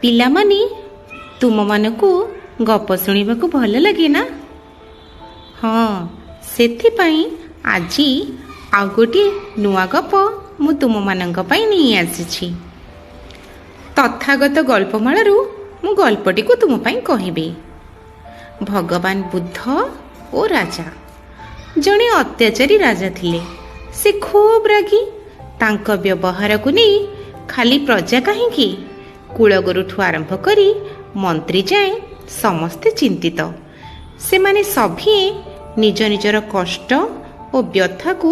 ପିଲାମାନେ, ତୁମମାନଙ୍କୁ ଗପ ଶୁଣିବାକୁ ଭଲ ଲାଗେ ନା? ହଁ, ସେଥିପାଇଁ ଆଜି ଆଉ ଗୋଟିଏ ନୂଆ ଗପ ମୁଁ ତୁମମାନଙ୍କ ପାଇଁ ନେଇ ଆସିଛି। ତଥାଗତ ଗଳ୍ପମାଳାରୁ ମୁଁ ଗଳ୍ପଟିକୁ ତୁମ ପାଇଁ କହିବି। ଭଗବାନ ବୁଦ୍ଧ ଓ ରାଜା। ଜଣେ ଅତ୍ୟାଚାରୀ ରାଜା ଥିଲେ। ସେ ଖୁବ୍ ରାଗି। ତାଙ୍କ ବ୍ୟବହାରକୁ ନେଇ ଖାଲି ପ୍ରଜା କାହିଁକି, କୁଳଗୁରୁଠୁ ଆରମ୍ଭ କରି ମନ୍ତ୍ରୀ ଯାଏଁ ସମସ୍ତେ ଚିନ୍ତିତ। ସେମାନେ ସଭିଏଁ ନିଜ ନିଜର କଷ୍ଟ ଓ ବ୍ୟଥାକୁ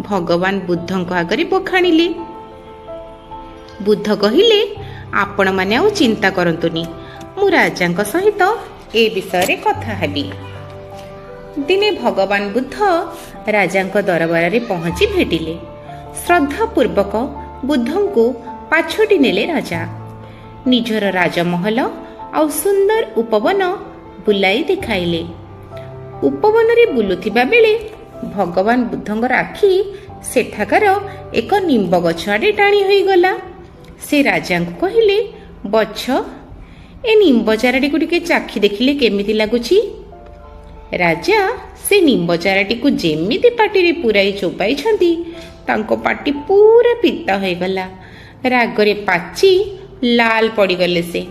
ଭଗବାନ ବୁଦ୍ଧଙ୍କ ଆଗରେ ବଖାଣିଲେ। ବୁଦ୍ଧ କହିଲେ, ଆପଣମାନେ ଆଉ ଚିନ୍ତା କରନ୍ତୁନି, ମୁଁ ରାଜାଙ୍କ ସହିତ ଏ ବିଷୟରେ କଥା ହେବି। ଦିନେ ଭଗବାନ ବୁଦ୍ଧ ରାଜାଙ୍କ ଦରବାରରେ ପହଞ୍ଚି ଭେଟିଲେ। ଶ୍ରଦ୍ଧାପୂର୍ବକ ବୁଦ୍ଧଙ୍କୁ ପାଛୋଟି ନେଲେ ରାଜା। ନିଜର ରାଜମହଲ ଆଉ ସୁନ୍ଦର ଉପବନ ବୁଲାଇ ଦେଖାଇଲେ। ଉପବନରେ ବୁଲୁଥିବା ବେଳେ ଭଗବାନ ବୁଦ୍ଧଙ୍କର ଆଖି ସେଠାକାର ଏକ ନିମ୍ବ ଗଛ ଆଡ଼େ ଟାଣି ହୋଇଗଲା। ସେ ରାଜାଙ୍କୁ କହିଲେ, ବଚ୍ଛ, ଏ ନିମ୍ବ ଚାରାଟିକୁ ଟିକେ ଚାଖି ଦେଖିଲେ କେମିତି ଲାଗୁଛି? ରାଜା ସେ ନିମ୍ବ ଚାରାଟିକୁ ଯେମିତି ପାଟିରେ ପୁରାଇ ଚୋବାଇଛନ୍ତି, ତାଙ୍କ ପାଟି ପୁରା ପିତା ହୋଇଗଲା। ରାଗରେ ପାଚି ଲାଲ ପଡ଼ିଗଲେ। ସେ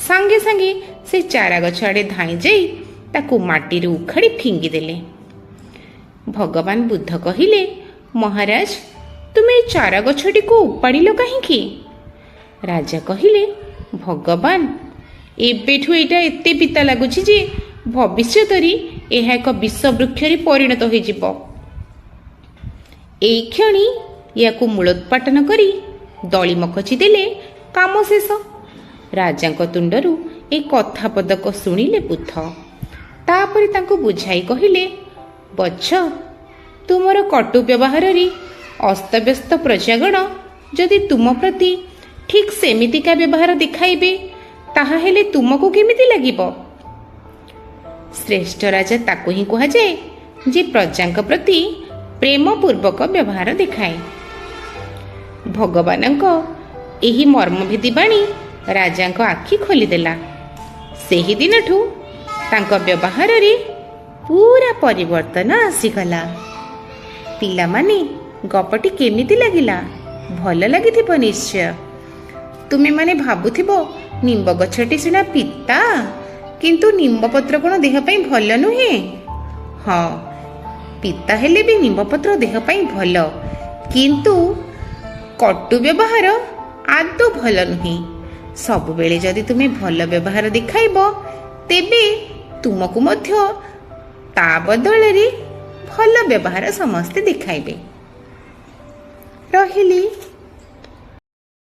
ସାଙ୍ଗେ ସାଙ୍ଗେ ସେ ଚାରା ଗଛ ଆଡ଼େ ଧାଇଁ ଯାଇ ତାକୁ ମାଟିରୁ ଉଖାଡ଼ି ଫିଙ୍ଗିଦେଲେ। ଭଗବାନ ବୁଦ୍ଧ କହିଲେ, ମହାରାଜ, ତୁମେ ଏ ଚାରା ଗଛଟିକୁ ଉପାଡ଼ିଲ କାହିଁକି? ରାଜା କହିଲେ, ଭଗବାନ, ଏବେଠୁ ଏଇଟା ଏତେ ପିତା ଲାଗୁଛି ଯେ ଭବିଷ୍ୟତରେ ଏହା ଏକ ବିଷ ବୃକ୍ଷରେ ପରିଣତ ହୋଇଯିବ। ଏଇ କ୍ଷଣି ଏହାକୁ ମୂଳୋତ୍ପାଟନ କରି ଦଳି ମକଚି ଦେଲେ କାମ ଶେଷ। ରାଜାଙ୍କ ତୁଣ୍ଡରୁ ଏ କଥା ପଦକ ଶୁଣିଲେ ବୁଦ୍ଧ। ତାପରେ ତାଙ୍କୁ ବୁଝାଇ କହିଲେ, ବଚ୍ଛ, ତୁମର କଟୁ ବ୍ୟବହାରରେ ଅସ୍ତବ୍ୟସ୍ତ ପ୍ରଜାଗଣ ଯଦି ତୁମ ପ୍ରତି ଠିକ୍ ସେମିତିକା ବ୍ୟବହାର ଦେଖାଇବେ, ତାହାହେଲେ ତୁମକୁ କେମିତି ଲାଗିବ? ଶ୍ରେଷ୍ଠ ରାଜା ତାକୁ ହିଁ କୁହାଯାଏ ଯେ ପ୍ରଜାଙ୍କ ପ୍ରତି ପ୍ରେମପୂର୍ବକ ବ୍ୟବହାର ଦେଖାଏ। ଭଗବାନଙ୍କ ଏହି ମର୍ମଭେଦୀ ବାଣୀ ରାଜାଙ୍କ ଆଖି ଖୋଲିଦେଲା। ସେହିଦିନଠୁ ତାଙ୍କ ବ୍ୟବହାରରେ ପୁରା ପରିବର୍ତ୍ତନ ଆସିଗଲା। ପିଲାମାନେ, ଗପଟି କେମିତି ଲାଗିଲା? ଭଲ ଲାଗିଥିବ ନିଶ୍ଚୟ। ତୁମେମାନେ ଭାବୁଥିବ, ନିମ୍ବ ଗଛଟି ସିନା ପିତା, କିନ୍ତୁ ନିମ୍ବପତ୍ର କ'ଣ ଦେହ ପାଇଁ ଭଲ ନୁହେଁ? ହଁ, ପିତା ହେଲେ ବି ନିମ୍ବପତ୍ର ଦେହ ପାଇଁ ଭଲ, କିନ୍ତୁ କଟୁ ବ୍ୟବହାର ଆଦୌ ଭଲ ନୁହେଁ। ସବୁବେଳେ ଯଦି ତୁମେ ଭଲ ବ୍ୟବହାର ଦେଖାଇବ, ତେବେ ତୁମକୁ ମଧ୍ୟ ତା ବଦଳରେ ଭଲ ବ୍ୟବହାର ସମସ୍ତେ ଦେଖାଇବେ। ରହିଲି।